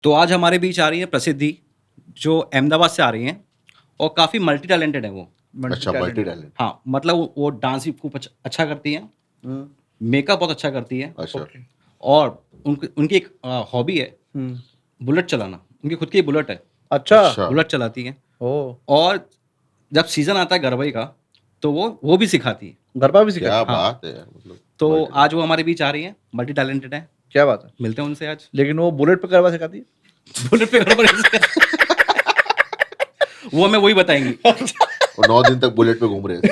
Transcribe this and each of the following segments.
तो आज हमारे बीच आ रही है प्रसिद्धि, जो अहमदाबाद से आ रही हैं और काफ़ी मल्टी टैलेंटेड है वो। अच्छा, मल्टी टैलेंट। हाँ, मतलब वो डांस भी खूब अच्छा करती हैं, मेकअप बहुत अच्छा करती है, अच्छा, और उनकी एक हॉबी है बुलेट चलाना। उनकी खुद की बुलेट है, अच्छा। अच्छा। बुलेट चलाती हैं। ओ, और जब सीज़न आता है गरबई का तो वो भी सिखाती है। गरबा भी क्या सीखा? हाँ। बात है यार, मतलब तो multi- आज वो हमारे बीच आ रही हैं, मल्टी टैलेंटेड है, क्या बात है। मिलते हैं उनसे आज। लेकिन वो बुलेट पे गरबा सिखाती है? बुलेट पे गरबा वो हमें वही बताएंगी। और 9 दिन तक बुलेट पे घूम रहे थे।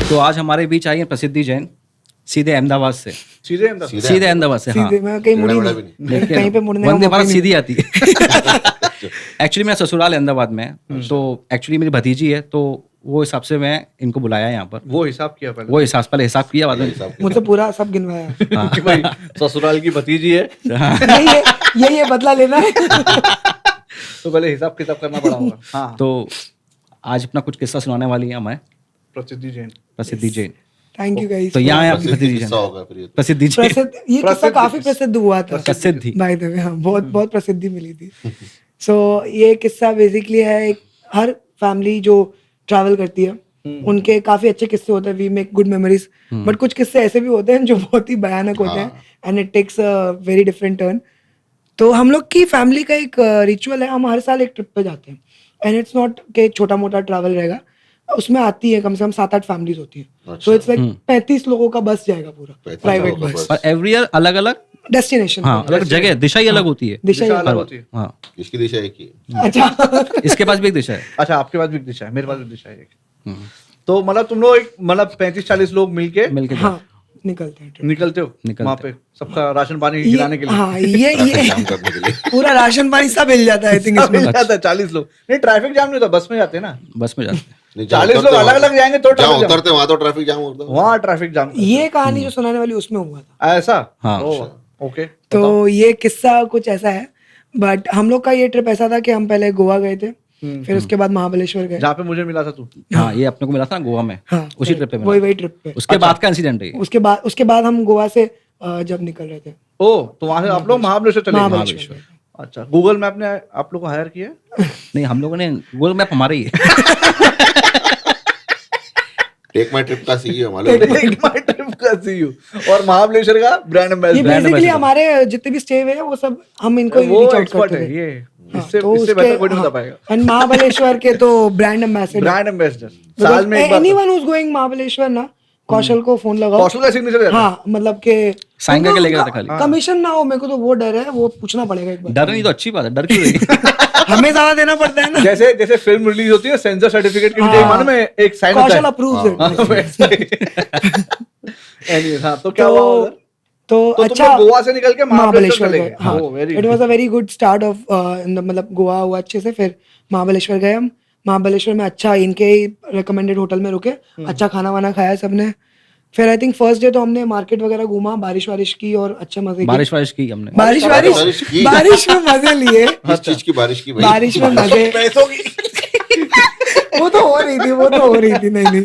तो आज हमारे बीच आई है प्रसिद्धि जैन, सीधे अहमदाबाद से। सीधे अंदर? सीधे अहमदाबाद से, हाँ। सीधे मैं कहीं मुड़ी टेढ़ा-मेढ़ा नहीं, भी नहीं। लेकिन कहीं पे मुड़ने का वंदे मौका भारत ही सीधी नहीं आती है। एक्चुअली मेरा ससुराल अहमदाबाद में है, तो एक्चुअली मेरी भतीजी है, तो वो हिसाब से मैं इनको बुलाया यहाँ पर। वो हिसाब किया पहले? वो पहले हिसाब किया, बाद में हिसाब किया। मुझसे पूरा सब गिनवाया। कि भाई ससुराल की भतीजी है यही ये बदला लेना है। तो पहले हिसाब किताब करना पड़ा होगा। हाँ। तो आज अपना कुछ किस्सा सुनाने वाली है हमें प्रसिद्धि जैन। प्रसिद्धि जैन। Thank you guys. तो यहाँ है आपकी प्रसिद्ध भतीजी किस्सा जैन, होगा फिर ये तो। प्रसिद्धि जैन। ये किस्सा काफी प्रसिद्ध हुआ था। प्रसिद्धि। बाय द वे, हाँ, बहुत प्रसिद्धि मिली थी। सो ये किस्सा बेसिकली है, एक हर फैमिली जो ट्रैवल करती है उनके काफी अच्छे किस्से होते हैं, we make good memories, but कुछ किस्से ऐसे भी होते हैं जो बहुत ही भयानक होते हैं and it takes a very different turn. तो हम लोग की फैमिली का एक रिचुअल है, हम हर साल एक ट्रिप पे जाते हैं एंड इट्स नॉट कि छोटा मोटा ट्रैवल रहेगा, उसमें आती है कम से कम 7-8 फैमिलीज होती है। सो इट्स लाइक 35 लोगों का बस जाएगा पूरा, 35 प्राइवेट लोगों का बस, और एवरी ईयर अलग अलग, डेस्टिनेशन। हाँ, अलग जगह, दिशा ही अलग होती है। दिशा दिशा अलग होती है। हाँ, इसकी दिशा एक ही है। अच्छा। इसके पास भी एक दिशा है। अच्छा, आपके पास भी एक दिशा है, मेरे पास भी दिशा है एक। तो मतलब तुम लोग एक 35-40 लोग मिलके मिलके हाँ, निकलते हैं trip। निकलते हो वहाँ पे सबका राशन पानी खिलाने के लिए? हाँ, ये काम करने के लिए। पूरा राशन पानी सब मिल जाता है, आई थिंक सब इसमें। मिल जाता है 40 लोग। नहीं, ट्रैफिक जाम नहीं होता, बस में जाते हैं ना। बस में जाते हैं। नहीं, जहाँ 40 लोग उतरते अलग अलग जाएंगे तो जहाँ ट्रैफिक जाम। उतरते वहां तो ट्रैफिक जाम होता है। वहाँ ट्रैफिक जाम। ये कहानी जो सुनाने वाली उसमें हुआ था। ऐसा? हाँ। ओके। तो ये किस्सा कुछ ऐसा है, बट हम लोग का ये ट्रिप ऐसा था कि हम पहले गोवा गए थे, फिर उसके बाद महाबलेश्वर गए। जहाँ पे मुझे मिला था तू। हाँ, ये अपने को मिला था ना गोवा में, हाँ, उसी ट्रिप पे मिला वही था। वही ट्रिप पे। उसके बाद का इंसिडेंट है ये। उसके बाद हम गोवा से जब निकल रहे थे ओ, तो वहाँ से आप लोग महाबलेश्वर चले गए? महाबलेश्वर। अच्छा, गूगल मैप ने आप लोग को हायर किया? नहीं, हम लोगों ने गूगल मैप हमारा ही है। टेक माई ट्रिप का सीईओ मालूम है? Take my trip का CU और महाबलेश्वर का ब्रांड ये एम्बेसडर। बेसिकली हमारे जितने भी स्टे हुए हैं वो सब हम इनको वो रीच आउट एक्सपर्ट करते है थे। ये। हाँ, इससे तो इससे उसके- बेहतर कोई नहीं बता हाँ, पाएगा। and महाबलेश्वर के तो ब्रांड एम्बेसडर। ब्रांड एम्बेसडर साल में एक बार। Anyone who is going Mahabaleshwar ना, कौशल को फोन लगाओ। कौशल का सिग्नेचर रहता है? हाँ, मतलब के साइन करके लेके जाते खाली। कमीशन ना हो, मेरे को तो वो डर है, वो पूछना पड़ेगा एक बार। डर नहीं तो अच्छी बात है, डर क्यों रही? हमें ज्यादा देना पड़ता है ना। जैसे जैसे फिल्म रिलीज होती है, सेंसर सर्टिफिकेट के लिए हाँ। मालूम है एक साइन होता कौशल है। Approves it. Anyways, हाँ, तो क्या हुआ उधर? तो तुम अच्छा, लोग गोवा से निकल के महाबलेश्वर चले गए? हाँ, Oh, very it was a very good start of, मतलब गोवा हुआ अच्छे से, फिर महाबलेश्वर गए हम। महाबलेश्वर में अच्छा इनके ही रिकमेंडेड होटल में रुके, अच्छा खाना वाना खाया सबने। फिर आई थिंक फर्स्ट डे तो हमने मार्केट वगैरह घूमा, बारिश वारिश की और अच्छे मजे किए। बारिश की हमने। बारिश की? बारिश में मजे लिए। किस चीज की बारिश की भाई? बारिश में मजे, पैसों की। वो तो हो रही थी, नहीं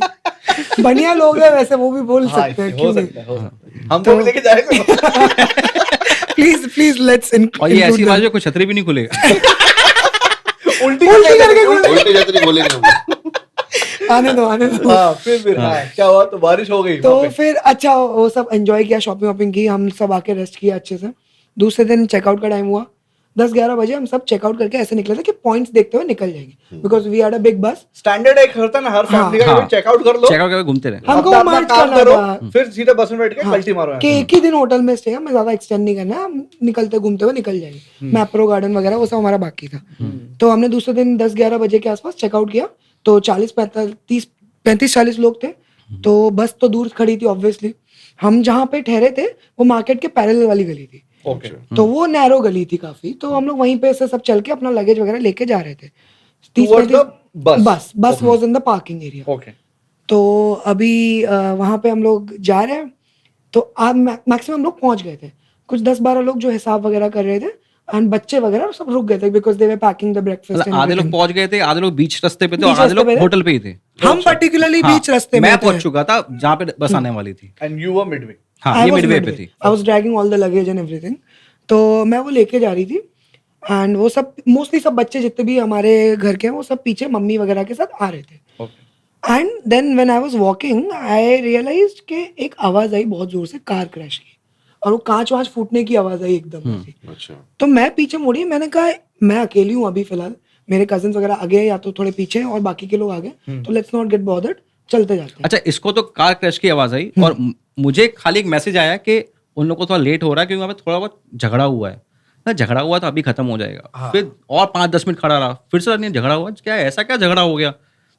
बढ़िया लोग हैं वैसे, वो भी बोल हाँ, सकते हैं, हो क्यों सकता है, हो सकता है। हमको भी लेके जाएगा। प्लीज लेट्स और ये ऐसी बात है कोई छतरी भी नहीं खुलेगा। उल्टी करके उल्टी छतरी बोलेंगे हम लोग। आने दो हाँ, फिर हाँ, क्या हुआ? तो बारिश हो गई तो वहाँ पे। फिर अच्छा वो सब एंजॉय किया, शॉपिंग वॉपिंग की, हम सब आके रेस्ट किया अच्छे से। दूसरे दिन चेकआउट का टाइम हुआ 10-11 बजे, हम सब चेकआउट करके ऐसे निकले थे कि पॉइंट्स देखते हुए निकल जाएंगे, because we had a big bus. Standard एक होता है ना हर फैमिली का, हाँ। चेकआउट कर लो, चेकआउट करके घूमते रहे। हमको अपना मार्च काम करना करो, था। फिर सीधे बस में बैठ के हाँ, पलटी मारो कि एक ही दिन होटल में स्टे है, हमें ज्यादा एक्सटेंड नहीं करना है, हम निकलते घूमते हुए निकल जाएंगे। मैप्रो गार्डन वगैरह वो सब हमारा बाकी था। तो हमने दूसरे दिन 10-11 बजे के आसपास चेकआउट किया, तो 35-40 लोग थे। तो बस तो दूर खड़ी थी ऑब्वियसली। हम जहाँ पे ठहरे थे वो मार्केट के पैरेलल वाली गली थी, ओके। तो वो नैरो गली थी काफी। तो हम लोग वहीं पे से सब चल के अपना लगेज वगैरह लेके जा रहे थे। Towards the bus? बस was in the parking area. Okay. तो अभी वहां पे हम लोग जा रहे हैं, तो अब मैक्सिमम लोग पहुंच गए थे। कुछ 10-12 लोग जो हिसाब वगैरह कर रहे थे, एंड बच्चे वगैरह सब रुक गए थे because they were packing the breakfast मतलब आधे लोग पहुंच गए थे, आधे लोग बीच रास्ते पे थे और बीच आधे लोग रास्ते पे थे। होटल पे ही थे। हम पर्टिकुलरली हाँ, बीच रास्ते में मैं थे। पहुंच चुका था जहाँ पे बस आने वाली थी। And you were Midway. हाँ, ये मिडवे पे थी। I was dragging all the luggage and everything. तो मैं वो लेके जा रही थी एंड वो सब मोस्टली सब बच्चे जितने भी हमारे घर के हैं वो सब पीछे मम्मी वगैरह के साथ आ रहे थे। Okay. And then when I was walking I realised कि एक आवाज आई बहुत जोर से, कार क्रैश की, और वो कांच वांच फूटने की आवाज आई एकदम से। अच्छा तो मैं पीछे मुड़ी, मैंने कहा मैं अकेली हूँ अभी फिलहाल, मेरे कजिन्स वगैरह आगे या तो थोड़े पीछे हैं और बाकी के लोग आगे, तो लेट्स नॉट गेट बॉदर्ड, चलते जाते हैं। अच्छा, इसको तो कार क्रैश की आवाज आई और मुझे खाली एक मैसेज आया कि उन लोगों को थोड़ा लेट हो रहा है क्योंकि वहाँ पे थोड़ा बहुत झगड़ा हुआ है ना। झगड़ा हुआ तो अभी खत्म हो जाएगा। फिर और 5-10 मिनट खड़ा रहा, फिर से नहीं झगड़ा हुआ, क्या ऐसा क्या झगड़ा हो गया।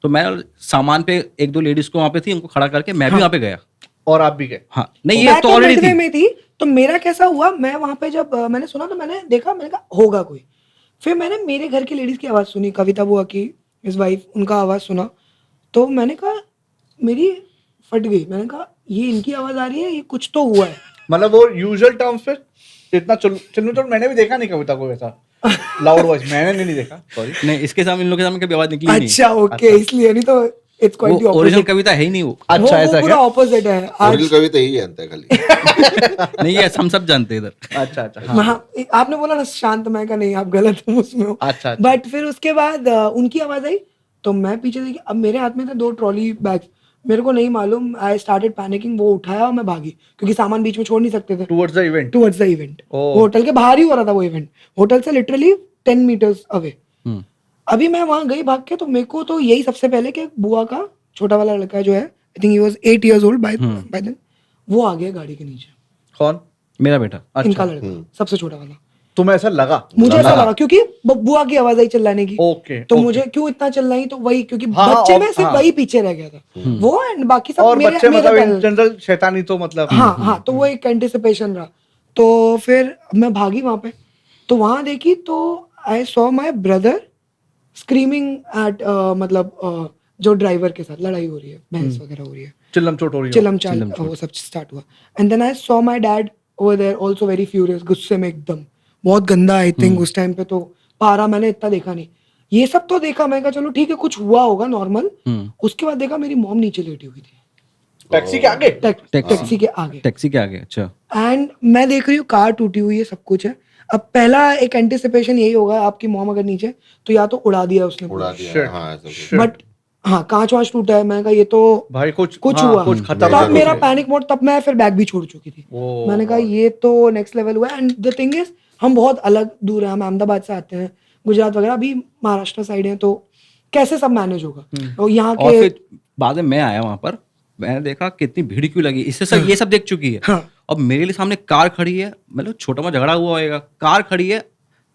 तो मैं सामान पे 1-2 लेडीज को वहाँ पे थी, उनको खड़ा करके मैं भी वहाँ पे गया। और आप भी गए? हाँ, नहीं ये मैं तो ऑलरेडी मिडवे थी। में थी। तो मेरा कैसा हुआ, मैं वहां पे जब मैंने सुना तो मैंने देखा, मैंने कहा होगा कोई। फिर मैंने मेरे घर की लेडीज की आवाज सुनी, कविता बुआ की, हिज वाइफ, उनका आवाज सुना। तो मैंने कहा मेरी फट गई, मैंने कहा ये इनकी आवाज आ रही है, ये कुछ तो हुआ है। मतलब वो यूजुअल टर्म्स पे इतना चलने तो मैंने भी देखा नहीं कविता को वैसा लाउड वॉइस, मैंने नहीं देखा, सॉरी। नहीं, इसके सामने इन लोगों के सामने कभी आवाज निकली नहीं। अच्छा ओके, इसलिए नहीं तो इट्स क्वाइट द वो ओरिजिनल ऑपोजिट। कविता है ही नहीं वो। अच्छा, ऐसा पूरा क्या? ऑपोजिट है आज। ओरिजिनल कविता यही जानता है खाली। नहीं, ये हम सब जानते हैं इधर। अच्छा अच्छा, हाँ। आपने बोला ना शांत, मैं का नहीं, आप गलत हो उसमें हो। अच्छा, अच्छा। बट फिर उसके बाद उनकी आवाज आई तो मैं पीछे देखी, अब मेरे हाथ में थे 2 ट्रॉली बैग्स, मेरे को नहीं मालूम, आई स्टार्टेड पैनिकिंग, वो उठाया और मैं भागी क्योंकि सामान बीच में छोड़ नहीं सकते थे। Towards the event. Towards the event, oh. Hotel के बाहर ही हो रहा था वो इवेंट, होटल से लिटरली 10 मीटर्स अवे। हम्म। अभी मैं वहां गई भाग के, तो मेरे को तो यही सबसे पहले कि बुआ का छोटा वाला लड़का जो है, I think he was 8 years old by then, वो आ गया गाड़ी के नीचे। कौन? मेरा बेटा। इनका लड़का सबसे छोटा वाला। तुम्हें ऐसा लगा? मुझे ऐसा लगा क्योंकि बुआ की आवाज आई चिल्लाने की। ओके, तो ओके। मुझे क्यों इतना चिल्लाई, तो वही क्योंकि हाँ, बच्चे और- में सिर्फ हाँ। वही पीछे रह गया था, वो एंड बाकी सब और मेरे बच्चे मेरे मतलब इन पैदल। जनरल शैतानी तो मतलब हाँ हाँ, तो वो एक एंटिसिपेशन रहा। तो फिर मैं भागी वहां पे, तो वहां देखी तो I saw my brother screaming at, मतलब जो ड्राइवर के साथ लड़ाई हो रही है, बहस वगैरह हो रही है, चिल्लम चोट हो रही है। चिलम चाल वो सब स्टार्ट हुआ। And then I saw my dad over there also very furious, गुस्से में एकदम, बहुत गंदा। आई थिंक उस टाइम पे तो पारा मैंने इतना देखा नहीं, ये सब तो देखा। मैं कहा चलो ठीक है, कुछ हुआ होगा नॉर्मल। उसके बाद देखा मेरी मॉम नीचे लेटी हुई थी टैक्सी के आगे? टैक्सी के आगे। टैक्सी के आगे। अच्छा। एंड मैं देख रही हूँ कार टूटी हुई है, सब कुछ है। अब पहला एक एंटिसिपेशन यही होगा, आपकी मॉम अगर नीचे, तो या तो उड़ा दिया उसने, उड़ा दिया, हाँ ऐसा कुछ। बट हाँ कांच वांच टूटा है। मैंने कहा ये तो भाई कुछ कुछ हाँ, हुआ। कुछ तब खतरनाक मेरा हो गया। पैनिक मोड, तब मैं फिर बैग भी छोड़ चुकी थी। ओह, मैंने कहा ये तो नेक्स्ट लेवल हुआ। एंड द थिंग इज हम बहुत अलग दूर हैं, हम अहमदाबाद से आते हैं, गुजरात वगैरह, अभी महाराष्ट्र साइड है, तो कैसे सब मैनेज होगा। और यहाँ और के फिर बाद में मैं आया वहां पर, मैंने देखा कितनी भीड़ क्यों लगी। इससे सब ये सब देख चुकी है। हाँ। अब मेरे लिए सामने कार खड़ी है, मतलब छोटा मोटा झगड़ा हुआ होगा, कार खड़ी है,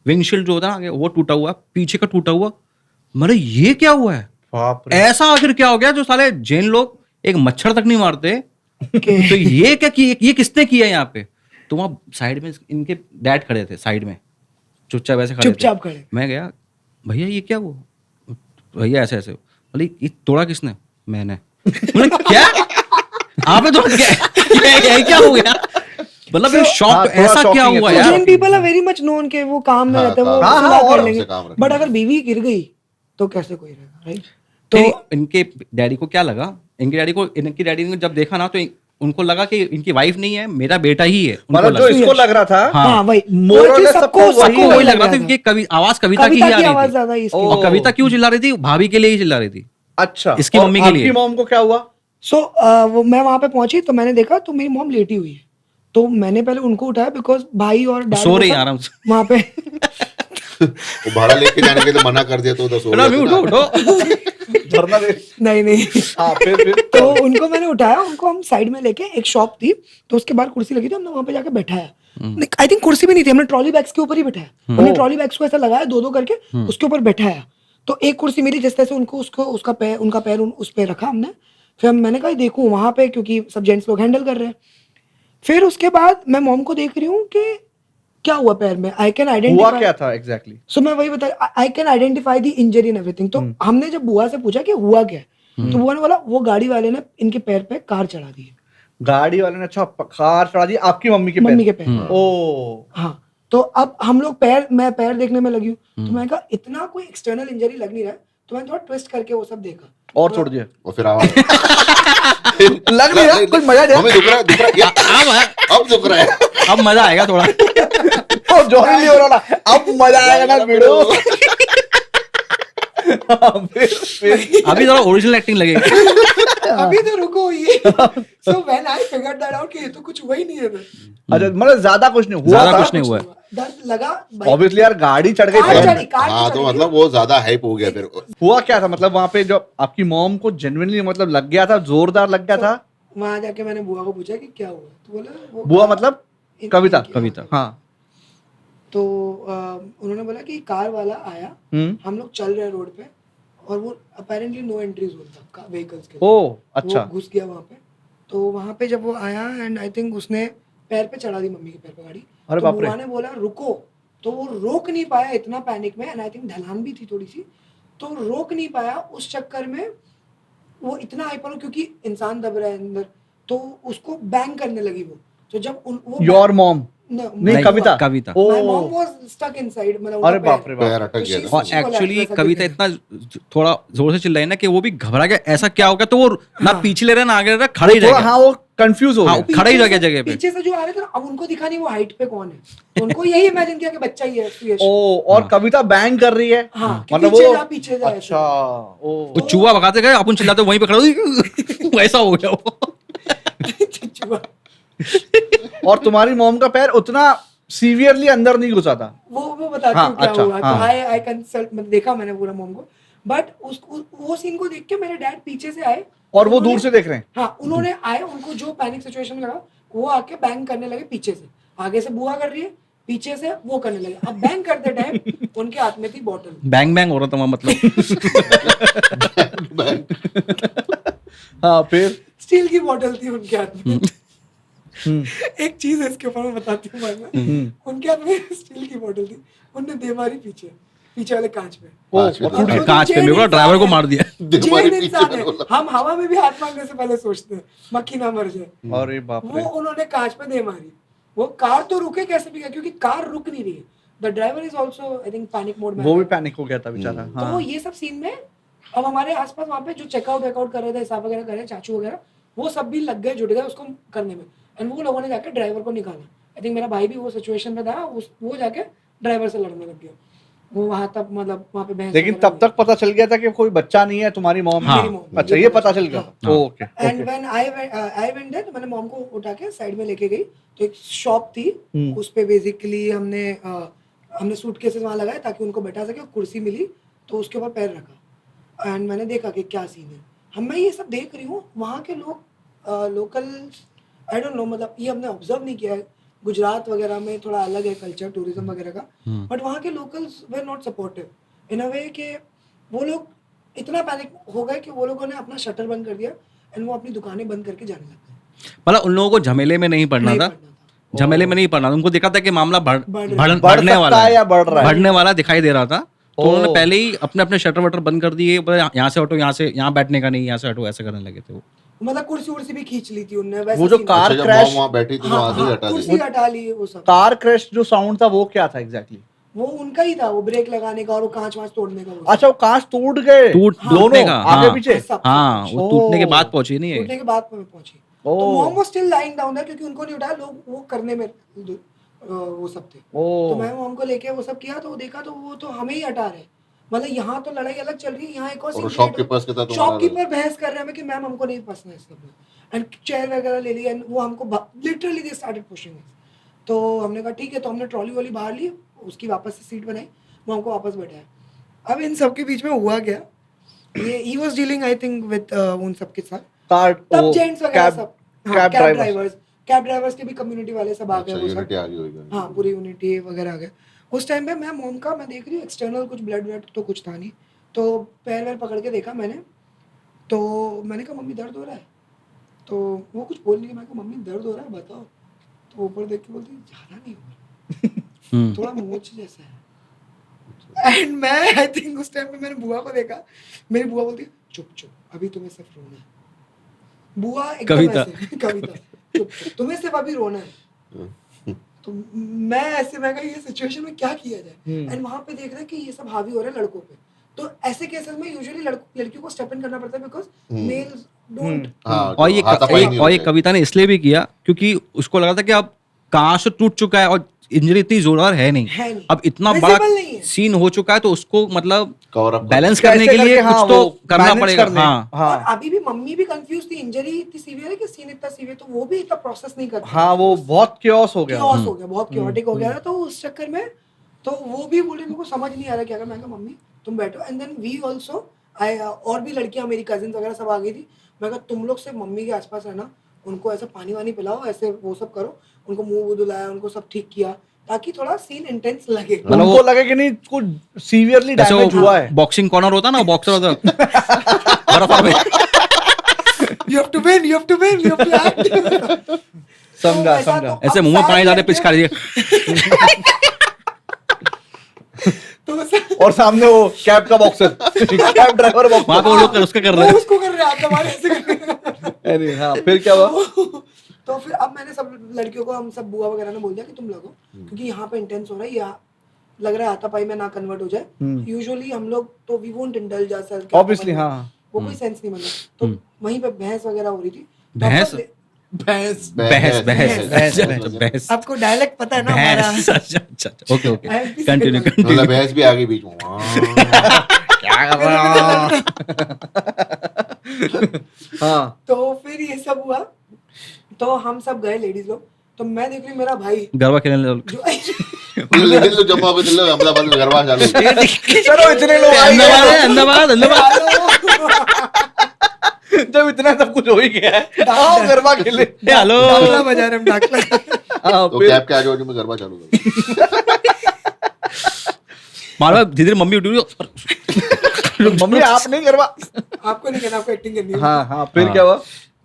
विंडशील्ड जो होता है आगे वो टूटा हुआ, पीछे का टूटा हुआ। मतलब ये क्या हुआ है, बाप रे। ऐसा आखिर क्या हो गया जो साले जैन लोग एक मच्छर तक नहीं मारते। तो ये क्या किया, ये किसने किया यहाँ पे। तो वहाँ साइड में इनके डैड खड़े थे, साइड में चुपचाप ऐसे खड़े थे। चुपचाप खड़े। मैं गया, भैया ये क्या हुआ, भैया ऐसे ऐसे, बोले ये तोड़ा किसने, मैंने। बोले क्या आपने तोड़ा, क्या हो गया। मतलब हाँ, शॉक, थोड़ा ऐसा क्या shocking है, हुआ थोड़ा यार। Jain people are very much known के वो काम में हाँ, रहते हैं, वो हाँ, सुधार कर आराम लेंगे। से काम रखते बट हैं। अगर बीवी गिर गई तो कैसे कोई रहेगा, राइट। तो नहीं, इनके डैडी को क्या लगा, इनकी डैडी ने जब देखा ना, तो उनको लगा कि इनकी वाइफ नहीं है, मेरा बेटा ही है। उनको मतलब जो लगा। इसको लग रहा था, हाँ वही More or less सबको सबको सबको वही लग रहा था, था। क्योंकि कभी आवाज कविता की ही कविता आ की रही आवाज थी। ज्यादा ही इसकी। और कविता क्यों चिल्ला रही थी, भाभी के लिए ही चिल्ला रही थी। अच्छा, इसकी और मम्मी के लिए। आपकी मॉम को क्या हुआ? सो वो मैं वहां पे पहुंची तो मैंने देखा तो मेरी मॉम लेटी हुई है। तो मैंने पहले उनको उठाया बिकॉज भाई और डैड सो रही है आराम से। वहां पे। वो भाड़ा लेके जाने के लिए मना कर दिया तो उधर सो बोला, रहे थे उठो ना। उठो। झरना दे। नहीं नहीं। हाँ, फिर तो उनको मैंने उठाया, उनको हम साइड में लेके, एक शॉप थी तो उसके बाहर कुर्सी लगी थी, हमने वहां पे जाके बैठाया। आई थिंक कुर्सी भी नहीं थी, हमने ट्रॉली बैग्स के ऊपर ही बैठाया। हमने ट्रॉली बैग्स को ऐसा लगाया 2-2 करके, उसके ऊपर बैठाया। तो एक कुर्सी मेरी जिस तरह से उनको उनका पैर उस पे रखा हमने। फिर मैंने कहा देखूं वहां पे, क्योंकि सब जेंट्स लोग हैंडल कर रहे हैं। फिर उसके बाद मैं मॉम को देख रही हूँ कि क्या हुआ पैर में, आई कैन हुआ आइडेंटिफाई। क्या था एग्जैक्टली? सो मैं वही बता, I can identify the injury and everything. तो हमने जब बुआ से पूछा कि हुआ क्या है, तो बुआ ने बोला वो गाड़ी वाले ने इनके पैर पे कार चढ़ा दी है। गाड़ी वाले ने अच्छा कार चढ़ा दी आपकी मम्मी के मम्मी के पैर। ओ, हाँ, तो अब हम लोग मैं पैर देखने में लगी हूँ, तो मैं कहा इतना कोई एक्सटर्नल इंजरी लग नहीं रहा है, तो मैंने थोड़ा ट्विस्ट करके वो सब देखा और छोड़ दिया और फिर आवाज लग नहीं रहा कुछ मजा नहीं हमें दुख रहा है अब दुख रहा है अब मजा आएगा थोड़ा। और जो नहीं हो रहा ना अब मजा आएगा ना वीडियो फिर अभी थोड़ा ओरिजिनल एक्टिंग लगेगी। अभी तो रुको ये। So when I figured that out कि ये तो कुछ हुआ ही नहीं है, अच्छा मतलब ज्यादा कुछ नहीं हुआ ज्यादा था कुछ नहीं हुआ है। दर्द लगा। ऑब्वियसली यार गाड़ी चढ़ गई कार पैर चढ़ी, में। कार हाँ चढ़ तो गई। मतलब वो ज्यादा हाइप हो गया फिर हुआ क्या था मतलब वहां पे जो आपकी मॉम को जेन्युइनली मतलब लग गया था, जोरदार लग गया था? वहां जाके मैंने बुआ को पूछा कि क्या हुआ, तो बोला वो बुआ मतलब कविता? कविता। हाँ। तो उन्होंने बोला कि कार वाला आया, हम लोग चल रहे रोड पे और वो अपेरेंटली नो एंट्री जोन था व्हीकल्स के लिए। ओ अच्छा। वो घुस गया वहां पे। तो वहां पे जब वो आया एंड आई थिंक उसने पैर पे चढ़ा दी मम्मी के पैर पे गाड़ी। अरे तो बाप रे। बुआ ने बोला रुको, तो वो रोक नहीं पाया इतना पैनिक में, एंड आई थिंक ढलान भी थी थोड़ी सी, तो रोक नहीं पाया। उस चक्कर में वो इतना हाइपर हो क्योंकि इंसान दब रहा है अंदर, तो उसको बैंग करने लगी वो। तो जब वो योर मॉम नहीं Kavita. Kavita. My mom oh was stuck inside, मतलब अरे उनका बाप रे पैर बाप। अटक गया तो था और शीश को एक्चुअली ऐसा कविता गिर इतना थोड़ा जोर से चिल्लाई ना कि वो भी घबरा गया, ऐसा क्या होगा, तो वो ना पीछे ले रहा ना आगे ले रहा, खड़ा ही रह थोड़ा गया। हाँ वो कंफ्यूज हो हाँ, गया। खड़ा ही रह पीछे गया से- जगह पे। पीछे से जो आ रहे थे ना, अब उनको दिखा नहीं वो हाइट पे कौन है, तो उनको यही इमेजिन किया कि बच्चा ही है सुयश। ओ और कविता बैंग कर रही है। हाँ, कि मतलब पीछे वो जा, पीछे जा, अच्छा ओ वो चूहा भगाते गए, अपन चिल्लाते वहीं पे खड़ा हुई, वैसा हो गया वो। चुआ। और तुम्हारी मॉम का पैर उतना सीवियरली अंदर नहीं घुसा था? वो बताती हाँ, हूँ क्या अच्छा, हुआ। तो हाँ। आई कंसल्ट, मतलब देखा मैंने पूरा मॉम को, बट वो सीन को देख के मेरे डैड पीछे से आए और वो उन्होंने- दूर से देख रहे हैं? हाँ, उन्होंने आए, उनको जो पैनिक सिचुएशन में लगा वो आके बैंग करने लगे पीछे से। आगे से बुआ कर रही है, पीछे से वो करने लगे। अब बैंग करते टाइम उनके हाथ में थी बॉटल। बैंग बैंग हो रहा था वहाँ, मतलब। हाँ फिर स्टील की बॉटल थी उनके हाथ में। एक चीज है इसके ऊपर मैं बताती हूँ बाद में। उनके हाथ में स्टील की बॉटल थी, उनने दे मारी पीछे वाले कांच पे। कांच पे। अब वो जो कांच पे जैन मेरे को इंसान ड्राइवर को है, मार दिया। जैन इंसान है, हम हवा में भी हाथ मारने से पहले सोचते हैं मक्खी ना मर जाए। अरे बाप वो रे। उन्होंने कांच पे दे मारी। वो कार तो रुके कैसे भी गया, क्योंकि कार रुक नहीं रही है। The driver is also I think panic mode में। वो भी पैनिक हो गया था बेचारा। तो हाँ ये सब सीन में अब हमारे आसपास वहाँ पे जो चेकआउट वेकआउट कर रहे थे, हिसाब वगैरह कर रहे, चाचू वगैरह, वो सब भी लग गए, जुट गए उसको करने में। एंड वो लोगों ने जाके ड्राइवर को निकाला। आई थिंक मेरा भाई भी वो सिचुएशन में था, वो जाके ड्राइवर से लड़ने लग गया। वो वहाँ तक मतलब वहाँ पे बहस। लेकिन तब तक पता चल गया था कि कोई बच्चा नहीं है तुम्हारी मॉम। हाँ। मेरी मॉम। अच्छा ये पता चल गया। हाँ। Okay and when I went there, तो मैंने मॉम को उठा के साइड में लेके गई। तो एक शॉप थी, उस पे बेसिकली हमने सूटकेसेस वहाँ लगाए ताकि उनको बैठा सके। कुर्सी मिली तो उसके ऊपर पैर रखा एंड मैंने देखा कि क्या सीन है। मैं ये सब देख रही हूँ, वहाँ के लोग लोकल आई डोंट नो, मतलब ये हमने ऑब्जर्व नहीं किया है। गुजरात वगैरह में थोड़ा अलग है कल्चर टूरिज्म वगैरह का, बट वहाँ के locals were not supportive in a way कि वो लोग इतना पैनिक हो गए कि वो लोगों ने अपना शटर बंद कर दिया एंड वो अपनी दुकानें बंद करके जाने लग गए। मतलब उन लोगों को झमेले में नहीं पड़ना नहीं था, पढ़ना था। झमेले में नहीं पड़ना था। उनको दिखा था कि मामला बढ़ बढ़ने सकता वाला है या बढ़ रहा है। बढ़ने वाला दिखाई दे रहा था। तो ओह। उन्होंने पहले ही अपने अपने शटर वटर बंद कर दिए, बोले यहाँ से हटो, यहाँ बैठने का नहीं, यहाँ से हटो, ऐसे करने लगे थे वो। मतलब कुर्सी उर्सी भी खींच ली थी उनने। वैसे वो जो सीन- कार अच्छा जब क्रैश- मॉम वहाँ बैठी थी तो वहाँ से ही हटा दी। कुर्सी हटा ली वो सब। कार क्रैश जो साउंड था वो क्या था एग्जैक्टली? वो उनका ही था, वो ब्रेक लगाने का और वो कांच वांच तोड़ने का। वो अच्छा वो कांच टूट गए टूटने दोनों का, आगे हाँ। पीछे। सब हाँ, वो टूटने के ओह। बाद पहुंची नहीं है। टूटने के बाद में पहुंची। ओह। तो मॉम वो स्टिल लाइंग डाउन था क्योंकि उनको नहीं उठाया, लोग वो करने में वो सब थे। ओह। तो मैं मॉम को लेके वो सब किया तो वो देखा तो वो तो हमें ही हटा रहे। मतलब यहाँ तो लड़ाई अलग चल रही है, यहाँ एक और और शॉपकीपर्स के साथ तुम्हारा- शॉपकीपर बहस कर रहे हैं कि मैम हमको नहीं फंसना है सब में। एंड चेयर वगैरह ले ली एंड वो हमको लिटरली दे स्टार्टेड पुशिंग। तो हमने कहा ठीक है, तो हमने ट्रॉली वॉली बाहर ली, उसकी वापस से सीट बनाई, वो हमको वापस बैठाया। अब इन सब के बीच में हुआ क्या, ये he was dealing I think with उन सब के साथ कार तब जेंट्स वगैरह सब, हाँ, कैब कैब ड्राइवर्स के भी कम्युनिटी वाले सब आ गए। अच्छा वो सब यूनिटी आ गई होगी। हाँ, पूरी यूनिटी वगैरह आ गए। उस टाइम पे मैं मॉम का मैं देख रही हूँ एक्सटर्नल कुछ ब्लड वेड तो कुछ था नहीं, तो पैर वैर पकड़ के देखा मैंने। तो मैंने कहा मम्मी दर्द हो रहा है, तो वो कुछ बोल रही है। मैं कहा मम्मी दर्द हो रहा है बताओ, तो ऊपर देख के बोलती ज़्यादा नहीं हो रहा, थोड़ा मोच जैसा है। एंड मैं आई थिंक उस टाइम पे मैंने बुआ को देखा, मेरी बुआ बोलती चुप चुप अभी तुम्हें सिर्फ रोना है। बुआ एकदम कविता। ऐसे, कविता चुप चुप तुम्हें सिर्फ अभी रोना है। तो मैं कहा ये सिचुएशन में क्या किया जाए, एंड वहां पे देख रहे हैं कि ये सब हावी हो रहे हैं लड़कों पे। तो ऐसे केसेस में यूजुअली लड़कियों को स्टेप इन करना पड़ता है, बिकॉज मेल्स डोंट। हाँ, और जो हाथापाई नहीं और ये होते। कविता ने इसलिए भी किया क्योंकि उसको लगा था कि अब कांच तो टूट चुका है और इंजरी इतनी जोरदार है नहीं, है नहीं। अब इतना Visible बड़ा नहीं है। सीन हो चुका है तो उसको मतलब Cover up बैलेंस कैसे करने के लिए करके, हाँ, कुछ तो वो करना manage पड़ेगा। कर ले। हाँ हाँ और अभी भी मम्मी भी कंफ्यूज थी, इंजरी इतनी सीवियर है कि सीन इतना सीवियर, तो वो भी इतना प्रोसेस नहीं करती। हाँ, वो बहुत क्योस हो गया। क्योस हो गया, बहुत क्योटिक हो गया ना, तो उस चक्कर में तो वो भी बोले मेरे को समझ नहीं आ रहा क्या करें। मैं कहा मम्मी तुम बैठो, एंड देन वी आल्सो और भी लड़कियां मेरी कजिन वगैरह सब आ गई थी। मैं कहा तुम लोग सिर्फ मम्मी के आसपास रहना, उनको ऐसा पानी वानी पिलाओ, ऐसे वो सब करो, उनको मुंह धुलाया, उनको सब ठीक किया ताकि थोड़ा सीन इंटेंस लगे। मतलब उनको लगे कि नहीं कुछ सीवियरली जैसे डैमेज हुआ है। बॉक्सिंग कॉर्नर होता ना, बॉक्सर होता बर्फ में You have to win, you have to win, you have to act. समझा तो ऐसा समझा। तो ऐसे अब मुंह में सारी पानी डाले लड़कियां- पिचकारी तो ऐसा- और सामने वो कैब का बॉक्सर, कैब ड्राइवर वहां पे बॉक्सर। वो लोग उसका कर रहे वो हैं। उसको कर रहे हैं, आप हमारे ऐसे कर रहे हैं। हाँ, फिर क्या हुआ? तो फिर अब मैंने सब लड़कियों को, हम सब बुआ वगैरह ने बोल दिया कि तुम लगो, क्योंकि यहाँ पे इंटेंस हो रहा है, यहाँ लग रहा है हाथापाई में ना कन्वर्ट हो जाए। यूजुअली हम लोग तो we won't indulge ourselves, Obviously, हाँ। वो कोई सेंस नहीं बना। तो वहीं पे बहस वगैरह हो रही थी। बहस? बहस बहस आपको डायलेक्ट पता है ना हमारा। अच्छा ओके ओके MP से कंटिन्यू करवा- कंटिन्यू मतलब बहस भी आ गई बीच में। क्या कर रहा? हाँ, तो फिर ये सब हुआ, तो हम सब गए लेडीज लोग, तो मैं देख रही हूँ मेरा भाई गरबा खेलने लगे। जो लेकिन तो जब आप दिल्ली अहमदाबाद में गरबा चालू चलो इतने लोग आ ही गए। अहमदाबाद अहमदाबाद जब इतना सब कुछ हो ही गया है, आओ गरबा खेले। हेलो डाकला बजा रहे हम, डाकला। हाँ, तो फिर कैब के आजू बाजू में गरबा चालू कर मारो धीरे धीरे मम्मी उठी मम्मी आप नहीं गरबा। आपको नहीं कहना, आपको एक्टिंग करनी है। हाँ हाँ, फिर क्या हुआ?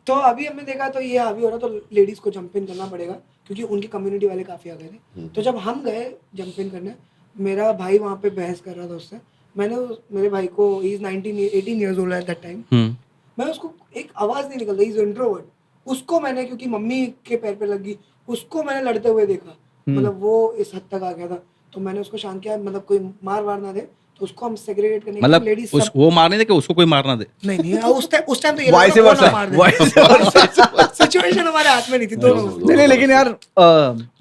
तो अभी हमने देखा तो ये हावी हो रहा, तो लेडीज को जंप इन करना पड़ेगा क्योंकि उनकी कम्युनिटी वाले काफी आ गए थे। तो जब हम गए जंप इन करने, मेरा भाई वहाँ पे बहस कर रहा था उससे। मैंने मेरे भाई को, he is 18 years old at that time, मैं उसको एक आवाज नहीं निकल रही, इज इंट्रोवर्ट, उसको मैंने, क्योंकि मम्मी के पैर पे लगी, उसको मैंने लड़ते हुए देखा, मतलब वो इस हद तक आ गया था। तो मैंने उसको शांत किया, मतलब कोई मार वार ना दे, तो उसको हम सेग्रीगेट करने के मतलब लेडीज उस वो मारने दे कि उसको कोई मारना दे। नहीं उस टाइम तो ये Vice लोग ना versa, मार दे। vice versa। सिचुएशन हमारे हाथ में नहीं थी दोनों। नहीं लेकिन यार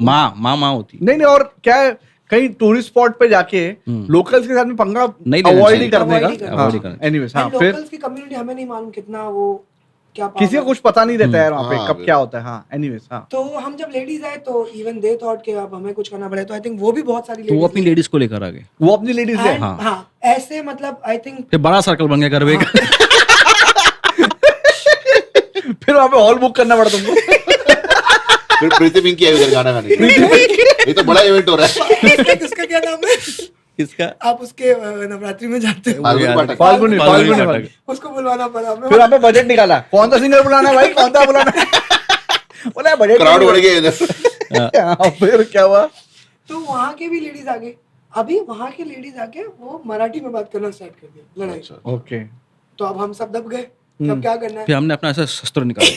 माँ होती नहीं और क्या है, कहीं टूरिस्ट स्पॉट पे जाके लोकल्स के साथ में पंगा नहीं लेना अवॉइड चाहिए। ही करने Avoid ही करना का। चाहिए। हाँ, एनीवेज, हाँ, फिर लोकल्स की कम्युनिटी हमें नहीं मालूम कितना वो क्या किसी को कुछ पता नहीं रहता है वहाँ पे हाँ, कब क्या होता है। हाँ, एनीवेज, हाँ। तो हम जब लेडीज आए तो इवन दे थॉट कि अब हमें कुछ करना पड़ेगा, तो आई थिंक वो भी बहुत सारी तो वो अपनी लेडीज को लेकर आ गए, वो अपनी लेडीज है। And, हाँ ऐसे मतलब आई थिंक फिर बड़ा सर्कल बन गया गरबे का। फिर वहाँ पे हॉल बुक करना पड़ा तुमको। फिर प्रीति पिंकी आई उधर गाना गाने के लिए। ये तो बड़ा इवेंट हो रहा है। उसका क्या नाम है, किसका? आप उसके नवरात्रि में जाते हो, फाल्गुनी पाठक। फाल्गुनी फाल्गुनी फाल्गुनी पाठक। उसको बुलवाना पड़ा हमें। फिर वहाँ पे बजट निकाला, कौन सा सिंगर बुलाना है भाई, कौन सा बुलाना है? बोला बजट क्राउड बढ़ गया इधर। हाँ, फिर क्या हुआ? तो वहाँ के भी लेडीज आ गए। अभी वहाँ के लेडीज आके वो मराठी में बात करना स्टार्ट कर दिया, लड़ाई। ओके, तो अब हम सब दब गए, अब क्या करना है। फिर हमने अपना ऐसा शस्त्र निकाला।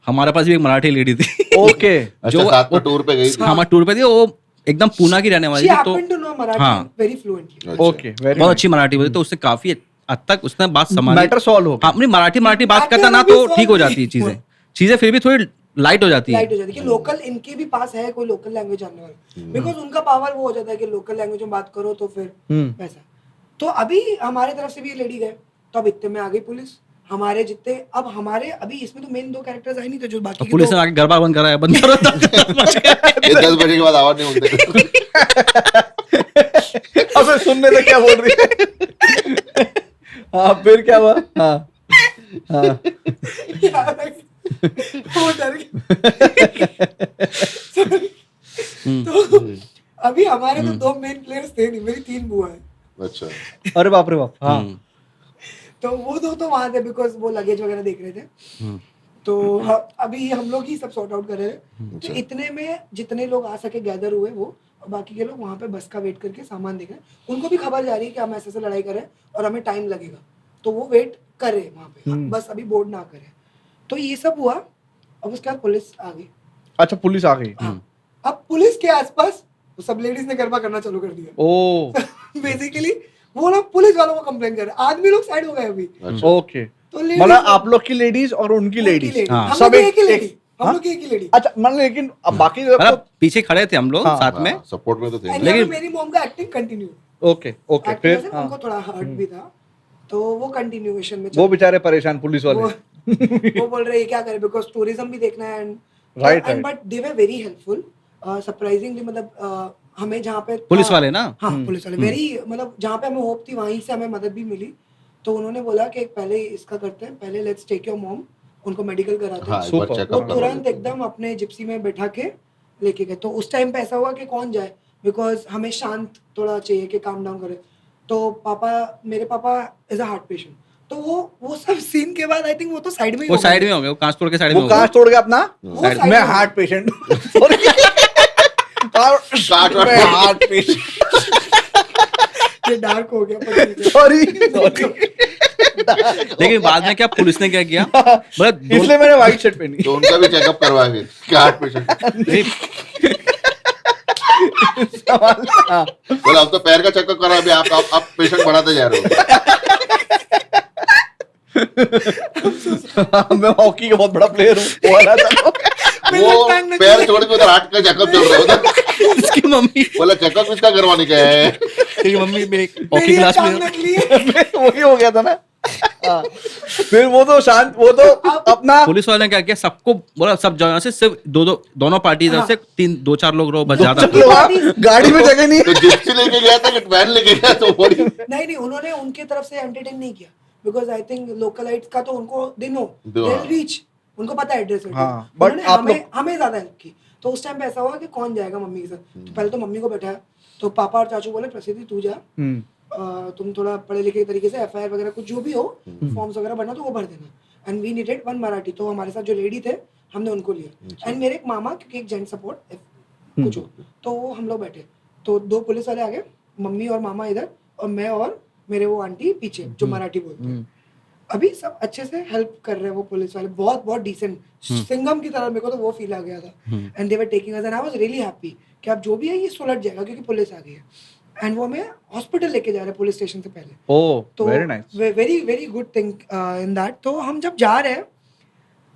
हमारे पास भी एक मराठी लेडी थी ओके, अच्छा, साथ में टूर पे गई थी। हमारे टूर पे थी, वो एकदम पूना की रहने वाली She थी, तो happened to know Marathi हाँ। very fluently. अच्छा। ओके, वेरी बहुत अच्छी मराठी बोलती, तो उससे काफी हद तक उसने बात संभाली। मैटर सॉल्व हो गया। हाँ, अपनी मराठी बात Matter करता ना अभी तो solve ठीक हो नहीं जाती है हुआ। चीजें फिर भी थोड़ी लाइट हो जाती लाइट है। हो जाती है कि लोकल इनके भी पास है कोई लोकल लैंग्वेज जानने वाला, बिकॉज उनका पावर वो हो जाता है कि लोकल लैंग्वेज में बात करो तो फिर वैसा। तो अभी हमारे तरफ से भी ये लेडी गए, तो अब इतने में आ गई पुलिस। हमारे जितने अब हमारे अभी इसमें तो मेन 2 कैरेक्टर्स आए नहीं थे, जो बाकी तो के पुलिस ने दो- आके गरबा बंद कराया, बंद करो ये 10 बजे के बाद आवाज नहीं होती। अबे सुनने से क्या बोल रही है? हाँ, फिर क्या हुआ? हाँ हाँ, वो डर गए। तो अभी हमारे तो 2 मेन प्लेयर्स थे नहीं, मेरी 3 बुआ है। अच्छा, अरे बाप रे बाप। हाँ, तो वो 2 तो वहां थे बिकॉज वो लगेज वगैरह देख रहे थे। तो अभी हम लोग ही सब सॉर्ट आउट कर रहे थे। तो इतने में जितने लोग आ सके गैदर हुए वो, और बाकी के लोग वहां पे बस का वेट करके सामान देख रहे हैं। उनको भी खबर जा रही है कि हम ऐसे ऐसे लड़ाई कर रहे हैं और हमें टाइम लगेगा, तो वो वेट कर रहे हैं वहां पे, बस अभी बोर्ड ना करे। तो ये सब हुआ, अब उसके बाद पुलिस आ गई। अच्छा, पुलिस आ गई। हाँ, अब पुलिस के आसपास वो सब लेडीज ने गरबा करना चालू कर दिया ओ बेसिकली वो लोग पुलिस वालों को कंप्लेन कर रहे हैं, आदमी लोग साइड हो गए अभी। अच्छा ओके तो ladies- मतलब आप लोग की लेडीज और उनकी लेडीज हाँ। हम सब लोग एक ही एक- लेडी, हम हाँ? लोग की एक ही लेडी। अच्छा मतलब लेकिन अब बाकी लोग मतलब तो पीछे खड़े थे हम लोग हाँ, साथ में। सपोर्ट में तो थे एंड लेकिन- मेरी मॉम का acting continue, okay okay acting फिर से हाँ, उनको थोड़ा हर्ट भी था, तो वो कंटिन्यूएशन में वो बेचारे परेशान पुलिस वाले वो बोल रहे हैं क्या करें बिकॉज टूरिज्म भी देखना है and Right, and but they were very helpful surprisingly, मतलब हमें जहाँ पे पुलिस था- वाले ना? हाँ पुलिस वाले वेरी, मतलब जहाँ पे हमें होप थी वहीं से हमें मदद भी मिली। तो उन्होंने बोला कि पहले इसका करते हैं, पहले लेट्स टेक योर मॉम, उनको मेडिकल कराते हाँ हैं। एक बार Super. चेकअप वो करवा तुरंत लेते हैं। एकदम अपने जिप्सी में बैठा के लेके गए। तो उस टाइम पे ऐसा हुआ कि कौन जाए, बिकॉज हमें शांत थोड़ा चाहिए कि काम डाउन करे। तो मेरे पापा इज अ हार्ट पेशेंट, तो वो सब सीन के बाद आई थिंक वो तो साइड में ही वो हो गए। साइड में हो गए, वो कांच तोड़ के साइड में वो हो गए। कांच तोड़ गया अपना वो Side- side मैं में हो हार्ट पेशेंट काट- मैं हार्ट पेशेंट गए। ये डार्क हो गया पर ठीक है। सॉरी लेकिन बाद में क्या पुलिस ने क्या किया, मतलब इसलिए मैंने व्हाइट शर्ट पहनी तो उनका भी चेकअप करवाया फिर क्या हार्ट पेशेंट नहीं, सवाल हाँ बोला अब तो पैर का चेकअप करा, अभी आप पेशेंट बढ़ाते जा रहे हो। मैं हॉकी का बहुत बड़ा प्लेयर हूँ वो वाला था। वो पैर छोड़ के उधर हार्ट का चेकअप चल रहा है उधर। उसकी मम्मी बोला चेकअप इसका करवाने का है। उसकी मम्मी मेरे हॉकी मेरी क्लास टांग में निकली है। वही हो गया था ना हाँ। फिर वो तो शांत वो तो अपना पुलिस वाले ने क्या किया, सबको बोला सब जगह से सिर्फ दोनों पार्टी हाँ। से 2-4 लोग रहो बस, ज्यादा चलो हाँ, गाड़ी में जगह नहीं तो जिप्सी लेके गया था कि वैन लेके गया तो बड़ी नहीं उन्होंने उनके तरफ से एंटरटेन नहीं किया, बिकॉज आई थिंक लोकलाइट्स का तो उनको दे नो दो, दे हाँ। रीच, उनको पता है एड्रेस। हाँ, but उन्होंने आप हमें ज्यादा हेल्प की। तो उस टाइम पे ऐसा हुआ कि कौन जाएगा मम्मी के साथ, तो पहले तो मम्मी को बैठाया, तो पापा और चाचू बोले प्रसिद्धि तू जा, तुम थोड़ा पढ़े लिखे तरीके से एफआईआर वगैरह कुछ जो भी हो फॉर्म्स वगैरह भरना तो वो भर देना। And we needed one Marathi, तो हमारे साथ जो लेडी थे हमने उनको लिया। एंड मेरे एक मामा, क्योंकि एक जेंट सपोर्ट कुछ हो, तो वो हम लोग बैठे, तो 2 पुलिस वाले आ गए, मम्मी और मामा इधर, और मैं और मेरे वो आंटी पीछे जो मराठी बोलते हैं। अभी सब अच्छे से हेल्प कर रहे हैं वो पुलिस वाले, बहुत डिसेंट, सिंघम की तरह। मेरे को तो वो फील आ गया था। And they were taking us and I was really happy कि अब जो भी है ये सुलझ जाएगा, क्योंकि पुलिस आ गई है। एंड वो हमें हॉस्पिटल लेके जा रहे हैं पुलिस स्टेशन से पहले। ओह तो very nice very very good thing in that. तो हम जब जा रहे हैं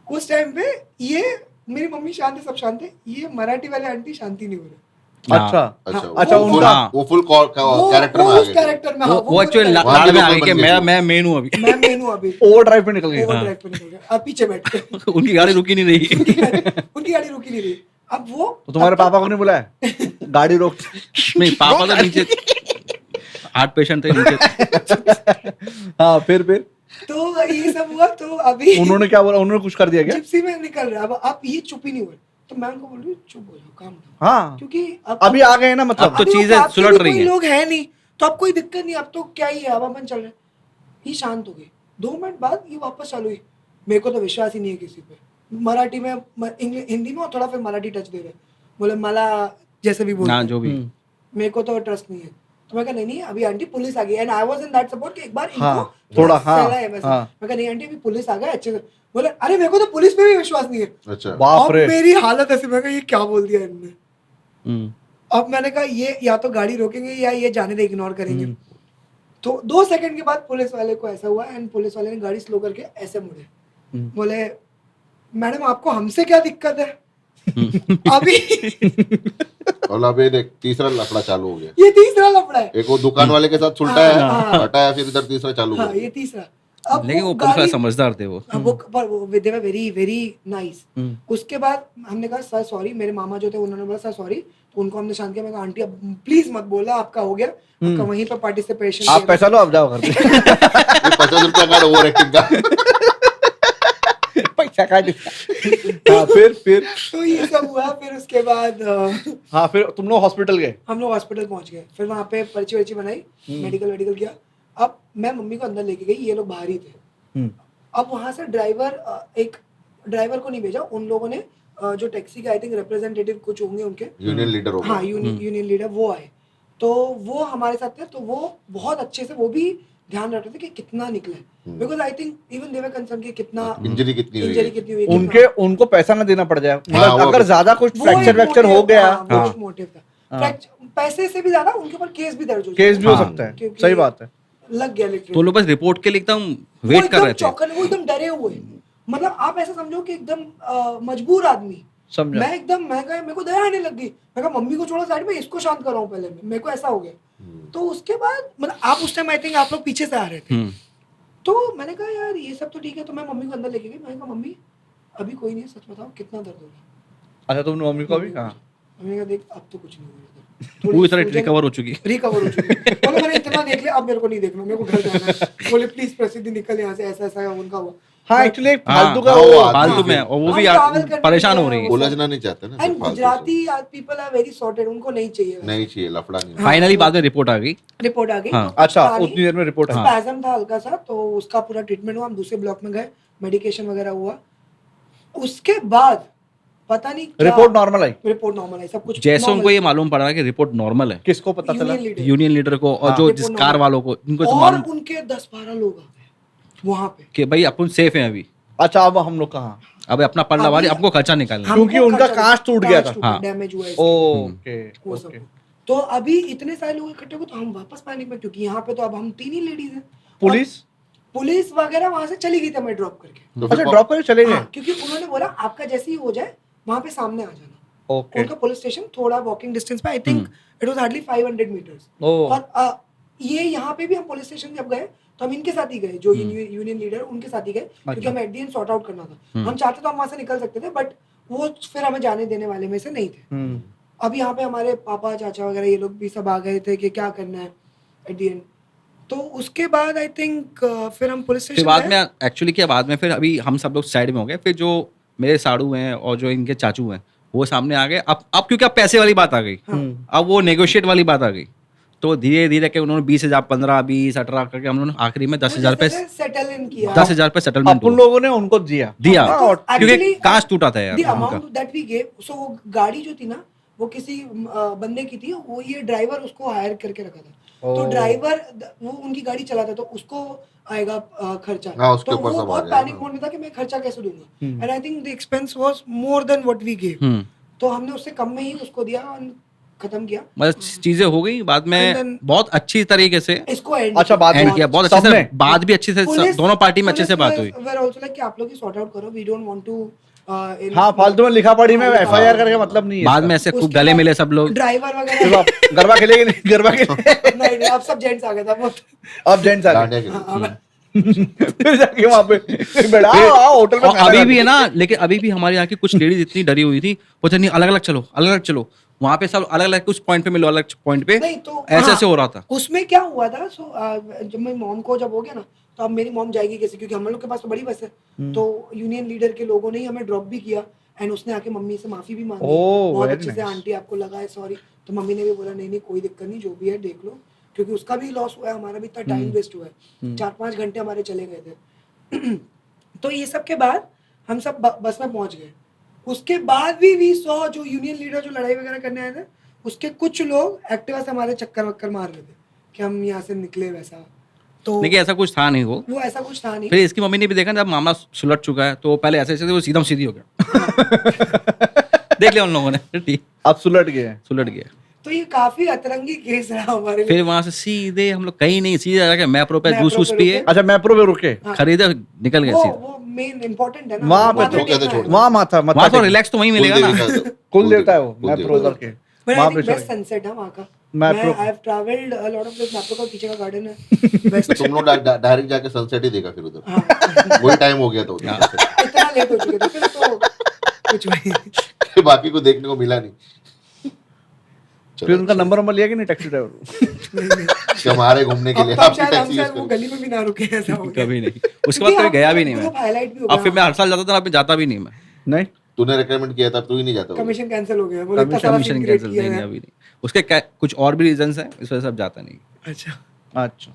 उस टाइम पे, ये मेरी मम्मी शांत है, सब शांत है, ये मराठी वाले आंटी शांति नहीं हो रहे। अच्छा अच्छा अच्छा, वो उनका- वो फुल कैरेक्टर में आ उस गए। कैरेक्टर में, हाँ, वो एक्चुअली वहाँ लाड़ के में लोग आ गई कि बन गए थे। मैं मेन हूँ अभी। मैं मेनू अभी ओवर ड्राइव पे निकल गए ओवर ड्राइव पे निकल गया, अब पीछे बैठ के उनकी गाड़ी रुकी नहीं रही। उनकी गाड़ी रुकी नहीं रही। अब वो तो तुम्हारे पापा को नहीं बुलाया गाड़ी रोक नहीं, पापा तो नीचे हार्ट पेशेंट थे नीचे। हाँ फिर तो ये सब हुआ। तो अभी उन्होंने क्या बोला, उन्होंने कुछ कर दिया क्या? जिप्सी में निकल रहा है, अब आप ये चुप ही नहीं हुए, तो मैं उनको बोल रही हूँ चुप हो जाओ, काम डाउन, हाँ क्योंकि अभी आ गए ना मतलब अब तो अभी वो चीजें आपके सुलझ भी रही कोई हैं। लोग है नहीं, तो अब कोई दिक्कत नहीं, अब तो क्या ही है, अब अपन चल रहे। ये शांत हो गई, 2 मिनट बाद ये वापस चालू हुई। मेरे को तो विश्वास ही नहीं है किसी पे। मराठी में, हिंदी में, और थोड़ा फिर मराठी टच दे रहे, बोले मला जैसे भी बोलते ना हैं। जो भी मेरे को तो ट्रस्ट नहीं है। तो मैं कहा नहीं अभी आंटी पुलिस आ गई, and I was in that support कि एक बार इनको हाँ, थोड़ा, हाँ, फैला है वैसे। हाँ। मैं कहा नहीं आंटी अभी पुलिस आ गए अच्छे से। बोले अरे मेरे को तो पुलिस पे भी विश्वास नहीं है। अच्छा बाप अब रे मेरी हालत ऐसी, मैं कहा ये क्या बोल दिया इनने। हम्म। अब मैंने कहा ये या तो गाड़ी रोकेंगे या ये जाने दे, इग्नोर करेंगे। तो 2 सेकंड के बाद पुलिस वाले को ऐसा हुआ, एंड पुलिस वाले ने गाड़ी स्लो करके ऐसे मुड़े, बोले मैडम आपको हमसे क्या दिक्कत है। अभी और अभी देख तीसरा लफड़ा चालू हो गया। ये तीसरा लफड़ा है। एक वो दुकान वाले के साथ छुलटा है, हाँ। हटाया, फिर इधर तीसरा चालू हो हाँ गया। ये तीसरा। अब लेकिन वो पुलिस वाले गाड़ी- समझदार थे वो। अब वो दे वर वेरी वेरी नाइस। उसके बाद हमने कहा सर सॉरी, मेरे मामा जो थे उन्होंने बोला सर सॉरी, तो उनको हमने शांत किया। मैं कहा आंटी अब प्लीज मत बोला, आपका हो गया, आपका वहीं पर पार्टिसिपेशन। आप पैसा लो आप जाओ घर पे 50 रुपया का ओवर एक्टिंग का। पैसा काट इसका। हाँ फिर तो ये सब हुआ। फिर उसके बाद हाँ फिर तुम लोग हॉस्पिटल गए हम लोग हॉस्पिटल पहुंच गए। फिर वहाँ पे पर्ची वर्ची बनाई, मेडिकल किया। अब मैं मम्मी को अंदर लेके गई, ये लोग बाहर ही थे। अब वहाँ से एक ड्राइवर को नहीं भेजा, उन लोगों ने जो टैक्सी के आई थिंक रिप्रेजेंटेटिव कुछ होंगे उनके, यूनियन लीडर होगा। हाँ यूनियन लीडर वो आए। तो वो हमारे साथ थे, तो वो बहुत अच्छे से, वो भी ध्यान रख रहे थे कि कितना निकला है, because I think even they were concern कि कितना इंजरी कितनी हुई इंजरी है। कितनी हुई, उनको पैसा ना देना पड़ जाए, हाँ, मतलब वो अगर ज्यादा कुछ वो फ्रैक्चर एक वैक्चर हो motive- गया, हाँ, वो एक मोटिव था। पैसे से भी ज्यादा उनके ऊपर केस भी दर्ज हो केस भी हो हाँ, सकता है, क्योंकि सही बात है। लग गया लिटरली। तो लोग बस रिपोर्ट के लिए एकदम वो वेट कर एकदम रहे थे। चौकन, वो एकदम डरे हुए, मतलब आप ऐसा समझो कि एकदम मजबूर आदमी। समझा। मैं एकदम मैं कहा, मेरे को दया आने लग गई, मैं कहा मम्मी को छोड़ो साइड में, इसको शांत कराऊं पहले मैं, मेरे को ऐसा हो गया। तो उसके बाद मतलब आप उस टाइम आई थिंक आप लोग पीछे से आ रहे थे, तो मैंने कहा यार ये सब तो ठीक है, तो मैं मम्मी को अंदर लेके गई, मैंने कहा मम्मी अभी कोई नहीं है, सच बताओ कितना दर्द हो रहा अच्छा, तुमने मम्मी को अभी कहा? मम्मी का देख अब तो कुछ नहीं हुआ, पूरी तरह रिकवर हो चुकी। रिकवर हो चुकी है। बोले मैंने इतना देख लिया, अब मेरे को नहीं देखना, मेरे को घर जाना है। बोले प्लीज प्रसिद्धि निकल यहाँ से, ऐसा ऐसा उनका हुआ। हाँ, एक्चुअली एक हाँ, फालतू का हाँ, वो वो फालतू में, और वो हम भी travel करने परेशान गए हो रही हैं, है। उलझना नहीं चाहते ना, एंड फिर फालतू Gujarati people are very sorted, उनको नहीं चाहिए से। नहीं चाहिए, लफड़ा नहीं। फाइनली बाद में रिपोर्ट आ गई। रिपोर्ट आ गई। हाँ। तो कुछ अच्छा, था नहीं, उतनी देर में रिपोर्ट आई। स्पैज़म था हल्का सा, तो उसका पूरा ट्रीटमेंट हुआ, हम दूसरे ब्लॉक में गए, मेडिकेशन वगैरह हुआ। उसके बाद पता नहीं क्या रिपोर्ट नॉर्मल आई? रिपोर्ट नॉर्मल है, सब कुछ जैसे normal उनको ये मालूम पड़ा कि रिपोर्ट नॉर्मल है, किसको पता चला? यूनियन लीडर यूनियन लीडर को और हाँ। जो रिपोर्ट जिस नॉर्मल। कार वालों को, इनको तो और मालूम उनके 10-12 लोग आ गए वहां पे। कि भाई अपन सेफ हैं अभी, अच्छा, अब हम लोग कहाँ? अब अपना पल्ला वाली अभी- आपको खर्चा निकालना है। क्योंकि हमको उनका खर्चा- कांच टूट गया था। हाँ। डैमेज हुआ है इसका। ओके, वो सब। ओके। तो अभी इतने सारे लोग इकट्ठे हुए, तो हम वापस पैनिक में, क्योंकि यहाँ पे तो अब हम 3 ही लेडीज हैं। पुलिस? पुलिस वगैरह वहां से चली गई थी हमें ड्रॉप करके। तो अच्छा, फिर ड्रॉप करके चले गए? हाँ, क्योंकि उन्होंने बोला आपका जैसे ही हो जाए वहां पे सामने आ जाना। ओके। उनका पुलिस स्टेशन थोड़ा वॉकिंग डिस्टेंस पे, I think it was hardly 500 metres. Oh. और ये यहाँ पे भी हम पुलिस स्टेशन जब गए तो हम इनके साथ ही गए, जो यूनियन लीडर उनके साथ ही गए, क्योंकि अच्छा। हमें at the end sort out करना था। हम चाहते तो हम वहां से निकल सकते थे, बट वो फिर हमें जाने देने वाले में से नहीं थे। अब यहाँ पे हमारे पापा चाचा वगैरह ये लोग भी सब आ गए थे कि क्या करना है एट द एंड। तो उसके बाद आई थिंक फिर हम पुलिस फिर स्टेशन बाद में एक्चुअली क्या, बाद में फिर अभी हम सब लोग साइड में हो गए, फिर जो मेरे साड़ू हैं और जो इनके चाचू हैं वो सामने आ गए। अब क्योंकि अब पैसे वाली बात आ गई, अब वो नेगोशिएट वाली बात आ गई, तो धीरे धीरे के उन्होंने 20,000, 15, 20, 18 करके हम लोगों ने आखिरी में 10,000 रुपए सेटल इन किया। 10,000 रुपए सेटलमेंट अपन लोगों ने उनको दिया। दिया, हाँ, और क्योंकि Actually, कांच टूटा था यार the उनका। amount that we gave, so वो गाड़ी जो थी ना वो किसी बंदे की थी, वो ये ड्राइवर उसको हायर करके रखा था। तो ड्राइवर वो उनकी गाड़ी चलाता, तो उसको आएगा खर्चा। हाँ, उसके तो ऊपर वो सब आ बहुत जाएगा। पैनिक मोड में था कि मैं खर्चा कैसे दूंगा, and I think the expense was more than what we gave. तो हमने उससे कम में ही उसको दिया और खत्म किया मतलब चीजें हो गई बाद And में then- बहुत अच्छी तरीके से इसको एंड अच्छा, बात एंड किया, बहुत अच्छे से, सबने? बात भी अच्छे से, दोनों पार्टी में अच्छे से बात हुई। वे आर आल्सो लाइक कि आप लोग ही सॉर्ट आउट करो, वी डोंट वांट टू हाँ, फालतू में लिखा पड़ी में एफआईआर करके मतलब नहीं है बाद में इसका। ऐसे खूब गले मिले सब लोग। ड्राइवर फिर वगैरह आप गरबा खेलेंगे नहीं? गरबा खेले? नहीं, अब सब जेंट्स आ गया था वो। अब जेंट्स आ गए। डांडिया खेलते थे। हाँ, फिर जाके वहां पे बैठा, आओ होटल में और खाना अभी खा भी है लो। ना, लेकिन अभी भी हमारे यहाँ की कुछ लेडीज इतनी डरी हुई थी, बोलते नहीं अलग अलग चलो, अलग अलग चलो, वहां पे सब अलग अलग कुछ पॉइंट पे मिलो, अलग पॉइंट पे नहीं तो ऐसे हाँ, ऐसे हो रहा था। उसमें क्या हुआ था, सो जब मेरी मॉम को जब हो गया ना, तो अब मेरी मॉम जाएगी कैसे, क्योंकि हम लोग के पास तो बड़ी बस है। तो यूनियन लीडर के लोगों ने ही हमें ड्रॉप भी किया, एंड उसने आके मम्मी से माफी भी मांगी, ओह, बहुत very अच्छे से, nice. आंटी आपको लगा है सॉरी। तो मम्मी ने भी बोला नहीं नहीं कोई दिक्कत नहीं, जो भी है देख लो, क्योंकि उसका भी लॉस हुआ है, हमारा भी इतना टाइम वेस्ट हुआ है, 4-5 घंटे हमारे चले गए थे। तो ये सब के बाद हम सब बस में पहुंच गए। उसके बाद भी वी सॉ जो यूनियन लीडर जो लड़ाई वगैरह करने आए थे, उसके कुछ लोग एक्टिवा से हमारे चक्कर वक्कर मार रहे थे कि हम यहाँ से निकले वैसा। तो लेकिन ऐसा कुछ था नहीं वो ऐसा कुछ था नहीं। फिर इसकी मम्मी ने भी देखा जब मामला सुलट चुका है, तो पहले ऐसे ऐसे वो सीधा सीधी हो गया। देख लिया उन लोगों ने, ठीक, अब सुलट गए। सुलट गया। तो ये काफी अतरंगी केस रहा हमारे लिए। फिर वहां से सीधे हम लोग कहीं नहीं, सीधे जाके मैप्रो पे जूस वूस पिए, अच्छा, मैप्रो पे रुके? खरीदे, निकल गए सीधे। वो मेन इम्पोर्टेंट है ना, वहाँ पे माथा तो क्या था, टेकना है। छोड़ वहाँ माथा मत वहां तो रिलैक्स तो वहीं मिलेगा ना। कुल देवता है वो, कुल मैप्रो देवता। उधर के। But I वहाँ think पे best चले। sunset है वहाँ का। Mapro. I have traveled a lot of places, Mapro का पीछे का गार्डन है। तो Best। तुम लोग डायरेक्ट जाके सनसेट ही देखा फिर उधर। हाँ, वही टाइम हो गया था उधर। इतना लेट हो चुके थे फिर तो कुछ नहीं। बाकी को देखने को मिला नहीं। फिर उनका नंबर लिया कि नहीं टैक्सी ड्राइवर? हम आ रहे घूमने के लिए, अब आपकी शायद हम टैक्सी शायद यूज वो करो। गली में भी ना रुके, ऐसा हो गया। कभी नहीं, उसके बाद कभी गया भी नहीं मैं। हाईलाइट भी हो अब फिर मैं गया। हर साल जाता था, अब जाता भी नहीं मैं। नहीं, तूने रेकमेंड किया था, तू ही नहीं जाता होगा। कमीशन कैंसिल हो गया, बोले इतना सारा कमीशन सीन क्रिएट कैंसिल किया नहीं है। अभी नहीं, उसके कुछ और भी रीजंस हैं, इस वजह से अब जाता नहीं। अच्छा, अच्छा।